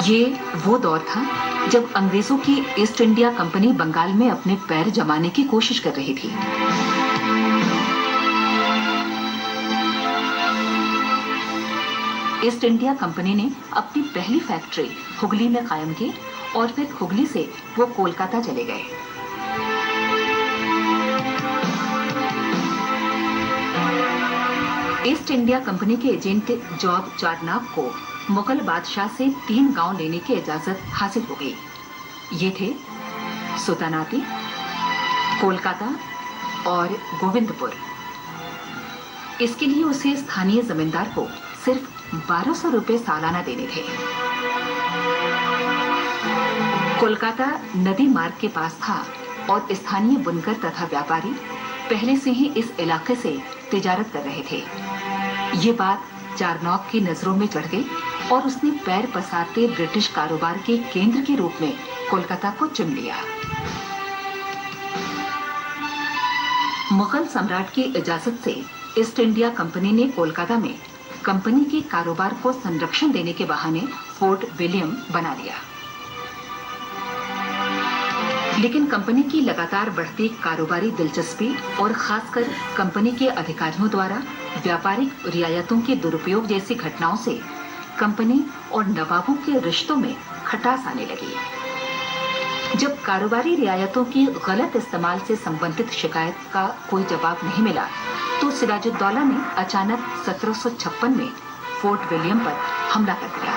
ये वो दौर था जब अंग्रेजों की ईस्ट इंडिया कंपनी बंगाल में अपने पैर जमाने की कोशिश कर रही थी। ईस्ट इंडिया कंपनी ने अपनी पहली फैक्ट्री हुगली में कायम की और फिर हुगली से वो कोलकाता चले गए। ईस्ट इंडिया कंपनी के एजेंट जॉब चारनाक को मुगल बादशाह से 3 गांव लेने की इजाजत हासिल हो गई। ये थे सुल्तानाती, कोलकाता और गोविंदपुर। इसके लिए उसे स्थानीय जमींदार को सिर्फ 1200 रुपए सालाना देने थे। कोलकाता नदी मार्ग के पास था और स्थानीय बुनकर तथा व्यापारी पहले से ही इस इलाके से तिजारत कर रहे थे। ये बात चारनॉक की नजरों में चढ़ गई और उसने पैर पसारते ब्रिटिश कारोबार के केंद्र के रूप में कोलकाता को चुन लिया। मुगल सम्राट की इजाजत से ईस्ट इंडिया कंपनी ने कोलकाता में कंपनी के कारोबार को संरक्षण देने के बहाने फोर्ट विलियम बना लिया। लेकिन कंपनी की लगातार बढ़ती कारोबारी दिलचस्पी और खासकर कंपनी के अधिकारियों द्वारा व्यापारिक रियायतों के दुरुपयोग जैसी घटनाओं से कंपनी और नवाबों के रिश्तों में खटास आने लगी। जब कारोबारी रियायतों की गलत इस्तेमाल से संबंधित शिकायत का कोई जवाब नहीं मिला, तो सिराजुद्दौला ने अचानक 1756 में फोर्ट विलियम पर हमला कर दिया।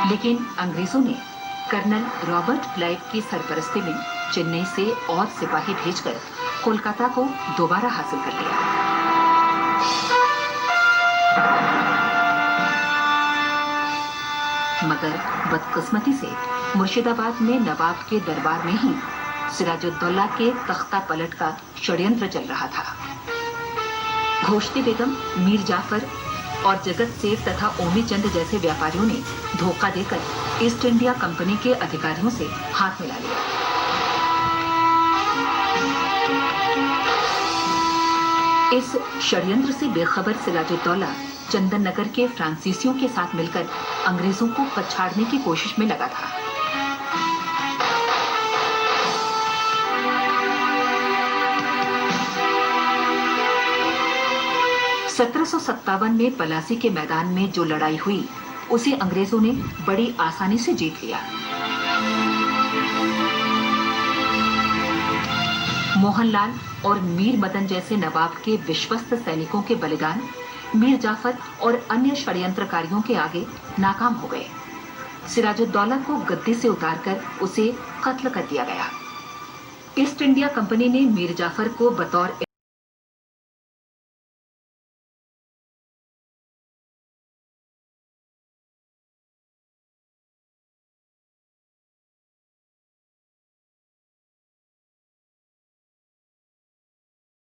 लेकिन अंग्रेजों ने कर्नल रॉबर्ट क्लाइव की सरपरस्ती में चेन्नई से और सिपाही भेजकर कोलकाता को दोबारा हासिल कर लिया। मगर बदकिस्मती से मुर्शिदाबाद में नवाब के दरबार में ही सिराजुद्दौला के तख्ता पलट का षड्यंत्र चल रहा था। घोषती बेगम, मीर जाफर और जगत सेठ तथा ओमी चंद जैसे व्यापारियों ने धोखा देकर ईस्ट इंडिया कंपनी के अधिकारियों से हाथ मिला लिया। इस षड्यंत्र से बेखबर सिराजुद्दौला चंदन नगर के फ्रांसीसियों के साथ मिलकर अंग्रेजों को पछाड़ने की कोशिश में लगा था। (1757) में पलासी के मैदान में जो लड़ाई हुई, उसे अंग्रेजों ने बड़ी आसानी से जीत लिया। मोहनलाल और मीर मदन जैसे नवाब के विश्वस्त सैनिकों के बलिदान मीर जाफर और अन्य षड्यंत्रकारियों के आगे नाकाम हो गए। सिराजुद्दौला को गद्दी से उतारकर उसे कत्ल कर दिया गया। ईस्ट इंडिया कंपनी ने मीर जाफर को बतौर